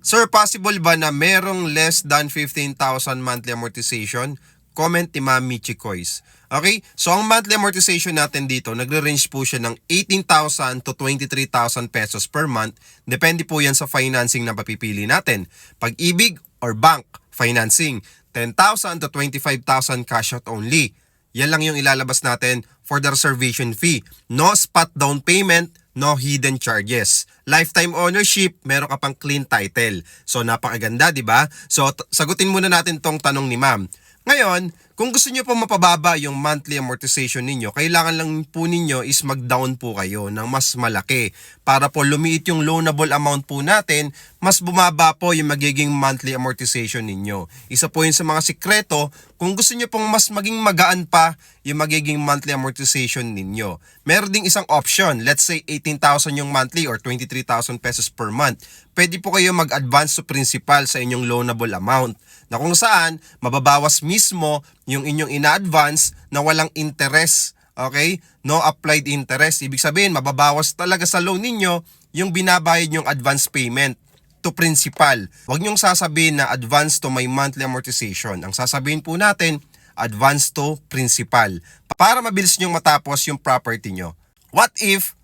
Sir, possible ba na merong less than 15,000 monthly amortization? Comment ni Ma'am Michi Kois. Okay? So, ang monthly amortization natin dito, nagre-range po siya ng 18,000 to 23,000 pesos per month. Depende po yan sa financing na mapipili natin. Pag-ibig or bank financing, 10,000 to 25,000 cash out only. Yan lang yung ilalabas natin for the reservation fee. No spot down payment, no hidden charges. Lifetime ownership, meron ka pang clean title. So napakaganda, 'di ba? So sagutin muna natin tong tanong ni Ma'am. Ngayon, kung gusto niyo po mapababa yung monthly amortization ninyo, kailangan lang po ninyo is mag-down po kayo ng mas malaki para po lumiit yung loanable amount po natin, mas bumaba po yung magiging monthly amortization ninyo. Isa po yun sa mga sikreto kung gusto niyo pong mas maging magaan pa yung magiging monthly amortization ninyo. Meron ding isang option, let's say 18,000 yung monthly or 23,000 pesos per month. Pwede po kayo mag-advance to principal sa inyong loanable amount na kung saan mababawas mismo yung inyong ina-advance na walang interest. Okay? No applied interest. Ibig sabihin, mababawas talaga sa loan ninyo yung binabayad yung advance payment to principal. Huwag niyong sasabihin na advance to my monthly amortization. Ang sasabihin po natin, advance to principal. Para mabilis niyong matapos yung property nyo. What if,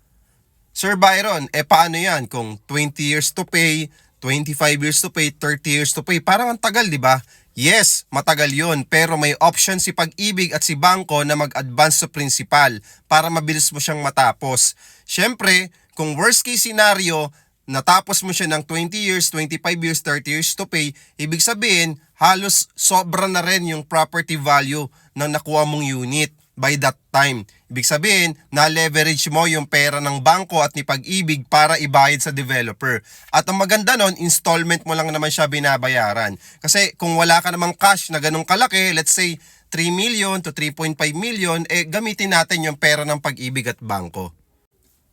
Sir Byron, paano yan kung 20 years to pay, 25 years to pay, 30 years to pay? Parang ang tagal, di ba? Yes, matagal yun, pero may option si Pag-ibig at si Bangko na mag-advance sa principal para mabilis mo siyang matapos. Siyempre, kung worst case scenario, natapos mo siya ng 20 years, 25 years, 30 years to pay, ibig sabihin, halos sobra na rin yung property value ng nakuha mong unit by that time. Ibig sabihin, na-leverage mo yung pera ng bangko at ni Pag-ibig para ibayad sa developer. At ang maganda nun, installment mo lang naman siya binabayaran. Kasi kung wala ka namang cash na ganun kalaki, let's say 3 million to 3.5 million, gamitin natin yung pera ng Pag-ibig at bangko.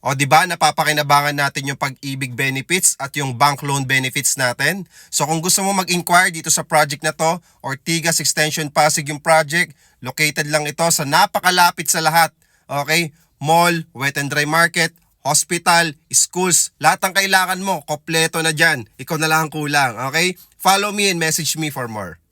O di ba napapakinabangan natin yung Pag-ibig benefits at yung bank loan benefits natin? So kung gusto mo mag-inquire dito sa project na to, Ortigas Extension Pasig yung project, located lang ito sa napakalapit sa lahat. Okay? Mall, wet and dry market, hospital, schools, lahat ng kailangan mo, kompleto na dyan. Ikaw na lang ang kulang. Okay? Follow me and message me for more.